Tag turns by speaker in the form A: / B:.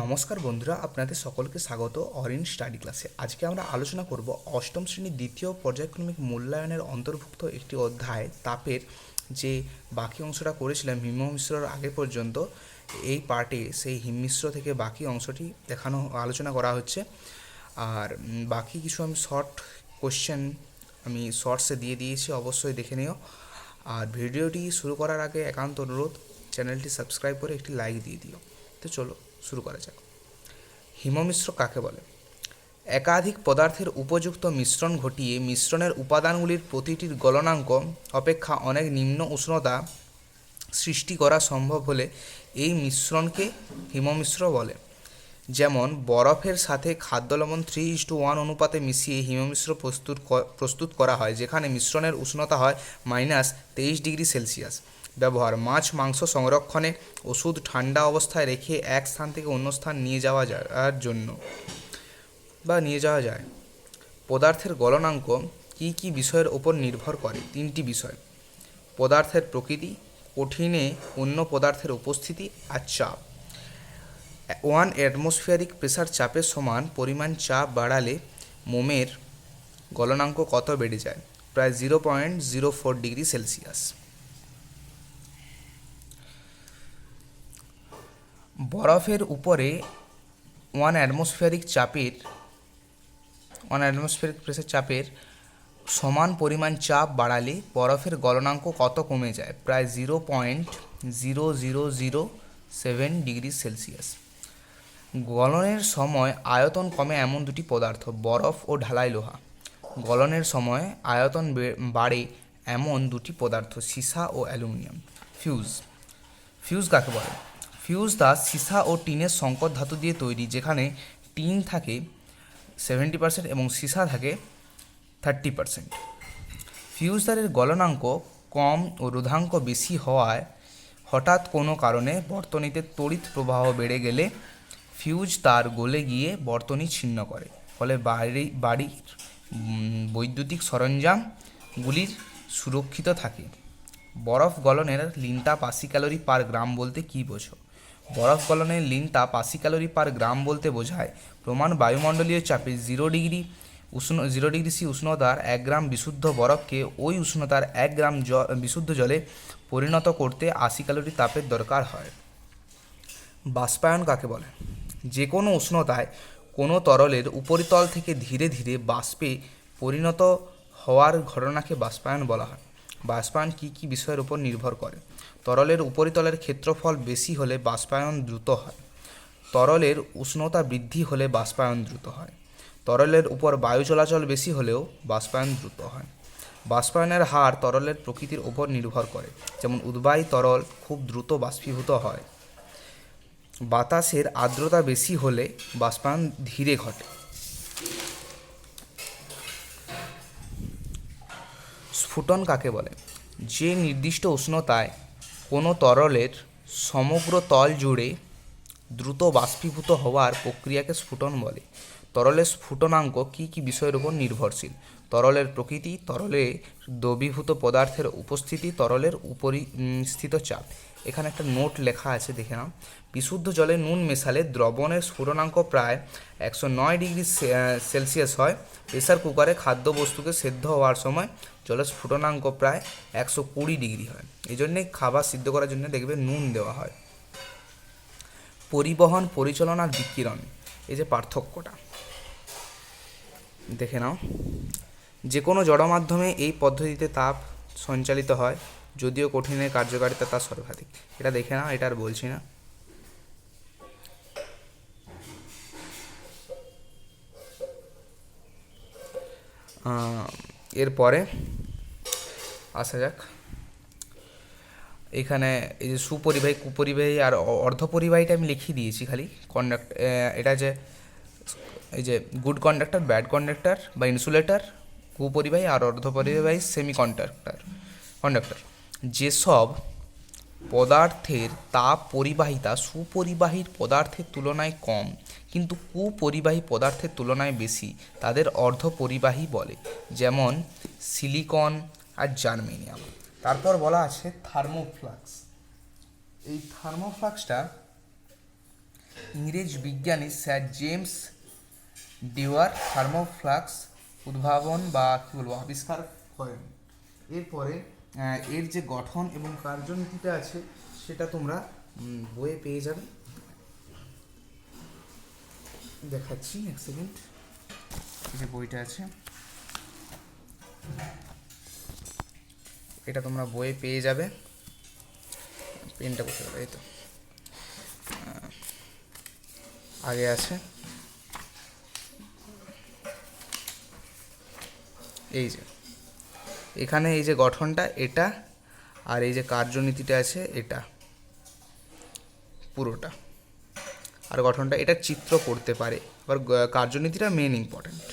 A: নমস্কার বন্ধুরা, আপনাদের সকলকে স্বাগত অরেঞ্জ স্টাডি ক্লাসে। আজকে আমরা আলোচনা করব অষ্টম শ্রেণীর দ্বিতীয় পর্যায়ক্রমিক মূল্যায়নের অন্তর্ভুক্ত একটি অধ্যায় তাপের যে বাকি অংশটা করেছিলাম হিম মিশ্রর আগে পর্যন্ত। এই পার্টে সেই হিম মিশ্র থেকে বাকি অংশটি আলোচনা করা হচ্ছে। আর বাকি কিছু আমি কোশ্চেন আমি শর্টসে দিয়ে দিয়েছি, অবশ্যই দেখে নিও। আর ভিডিওটি শুরু করার আগে একান্ত অনুরোধ, চ্যানেলটি সাবস্ক্রাইব করে একটি লাইক দিয়ে দিও। তো চলো শুরু করা যাক। হিমমিশ্র কাকে বলে? একাধিক পদার্থের উপযুক্ত মিশ্রণ ঘটিয়ে মিশ্রণের উপাদানগুলির প্রতিটির গলনাঙ্ক অপেক্ষা অনেক নিম্ন উষ্ণতা সৃষ্টি করা সম্ভব হলে এই মিশ্রণকে হিমমিশ্র বলে। যেমন বরফের সাথে খাদ্য লবণ 3:1 অনুপাতে মিশিয়ে হিমমিশ্র প্রস্তুত করা হয়, যেখানে মিশ্রণের উষ্ণতা হয় -23°C। ব্যবহার: মাছ মাংস সংরক্ষণে ওষুধ ঠান্ডা অবস্থায় রেখে এক স্থান থেকে অন্য স্থান নিয়ে যাওয়া যায়। পদার্থের গলনাঙ্ক কী কী বিষয়ের ওপর নির্ভর করে? 3টি বিষয়: পদার্থের প্রকৃতি, কঠিনে অন্য পদার্থের উপস্থিতি আর চাপ। 1 অ্যাটমসফিয়ারিক প্রেসার চাপের সমান পরিমাণ চাপ বাড়ালে মোমের গলনাঙ্ক কত বেড়ে যায়? প্রায় 0.04°C। বরফের উপরে 1 অ্যাটমসফিয়ারিক প্রেসার চাপের সমান পরিমাণ চাপ বাড়ালে বরফের গলনাঙ্ক কত কমে যায়? প্রায় 0.0007°C। গলনের সময় আয়তন কমে এমন দুটি পদার্থ: বরফ ও ঢালাই লোহা। গলনের সময় আয়তন বাড়ে এমন দুটি পদার্থ: সীসা ও অ্যালুমিনিয়াম। ফিউজ কাকে বলে? ফিউজ তার সীসা ও টিনের সংকর ধাতু দিয়ে তৈরি, যেখানে টিন থাকে 70% এবং সীসা থাকে 30%। ফিউজ তারের গলনাঙ্ক কম ও রোধাঙ্ক বেশি হওয়ায় হঠাৎ কোনো কারণে বর্তনীতে তড়িৎ প্রবাহ বেড়ে গেলে ফিউজ তার গলে গিয়ে বর্তনী ছিন্ন করে, ফলে বাড়ির বৈদ্যুতিক সরঞ্জামগুলির সুরক্ষিত থাকে। বরফ গলনের লিনটা 80 ক্যালোরি পার গ্রাম বলতে কী বোঝো? বরফ গলনের লিনটা 80 ক্যালোরি পার গ্রাম বলতে বোঝায় প্রমাণ বায়ুমণ্ডলীয় চাপে 0°C উষ্ণতার 1 গ্রাম বিশুদ্ধ বরফকে ওই উষ্ণতার 1 গ্রাম বিশুদ্ধ জলে পরিণত করতে 80 ক্যালোরি তাপের দরকার হয়। বাষ্পায়ন কাকে বলে? যে কোনো উষ্ণতায় কোনো তরলের উপরিতল থেকে ধীরে ধীরে বাষ্পে পরিণত হওয়ার ঘটনাকে বাষ্পায়ন বলা হয়। বাষ্পায়ন কী কী বিষয়ের উপর নির্ভর করে? তরলের উপরিতলের ক্ষেত্রফল বেশি হলে বাষ্পায়ন দ্রুত হয়। তরলের উষ্ণতা বৃদ্ধি হলে বাষ্পায়ন দ্রুত হয়। তরলের উপর বায়ু চলাচল বেশি হলেও বাষ্পায়ন দ্রুত হয়। বাষ্পায়নের হার তরলের প্রকৃতির উপর নির্ভর করে, যেমন উদ্বায়ী তরল খুব দ্রুত বাষ্পীভূত হয়। বাতাসের আর্দ্রতা বেশি হলে বাষ্পায়ন ধীরে ঘটে। স্ফুটন কাকে বলে? যে নির্দিষ্ট উষ্ণতায় কোনো তরলের সমগ্র তল জুড়ে দ্রুত বাষ্পীভূত হওয়ার প্রক্রিয়াকে স্ফুটন বলে। তরলের স্ফুটনাঙ্ক কী কী বিষয়ের উপর নির্ভরশীল? তরলের প্রকৃতি, তরলে দ্রবীভূত পদার্থের উপস্থিতি, তরলের উপরিস্থিত চাপ। এখানে একটা নোট লেখা আছে, দেখে নাও। বিশুদ্ধ জলে নুন মেশালে দ্রবণের স্ফুটনাঙ্ক প্রায় 109°C হয়। প্রেসার কুকারে খাদ্যবস্তুকে সেদ্ধ হওয়ার সময় জলের স্ফুটনাঙ্ক প্রায় 120° হয়। এই জন্যে খাবার সিদ্ধ করার জন্য দেখবে নুন দেওয়া হয়। পরিবহন, পরিচালনা আর বিকিরণ, এই যে পার্থক্যটা দেখে নাও। যে কোনো জড় মাধ্যমে এই পদ্ধতিতে তাপ সঞ্চালিত হয়, যদিও কঠিনের কার্যকারিতা তার সর্বাধিক। এটা দেখে নাও, এটা আর বলছি না। এরপরে আসা যাক। এখানে এই যে সুপরিবাহী, কুপরিবাহী আর অর্ধপরিবাহীটা আমি লিখিয়ে দিয়েছি খালি। এটা যে এই যে গুড কন্ডাক্টর, ব্যাড কন্ডাক্টর বা ইনসুলেটর, কুপরিবাহী আর অর্ধপরিবাহী কন্ডাক্টর। যেসব পদার্থের তাপ পরিবাহিতা সুপরিবাহীর পদার্থের তুলনায় কম কিন্তু কুপরিবাহী পদার্থের তুলনায় বেশি, তাদের অর্ধপরিবাহী বলে, যেমন সিলিকন আর জার্মেনিয়াম। তারপর বলা আছে থার্মোফ্লাক্স। এই থার্মোফ্লাক্সটা ইংরেজ বিজ্ঞানী স্যার জেমস ডিওয়ার থার্মোফ্লাক্স উদ্ভাবন বা কী বলবো আবিষ্কার করেন। এরপরে এর যে গঠন এবং কার্যনীতিটা আছে সেটা তোমরা বইয়ে পেয়ে যাবে। দেখাচ্ছি এক সেকেন্ড, এই যে বইটা আছে এটা তোমরা বইয়ে পেয়ে যাবে। পেনটা বসে যাবে, এই তো আগে আছে, এই যে এখানে এই যে গঠনটা এটা, আর এই যে কার্যনীতিটা আছে এটা পুরোটা, আর গঠনটা এটা চিত্র করতে পারে। আবার কার্যনীতিটা মেন ইম্পর্ট্যান্ট।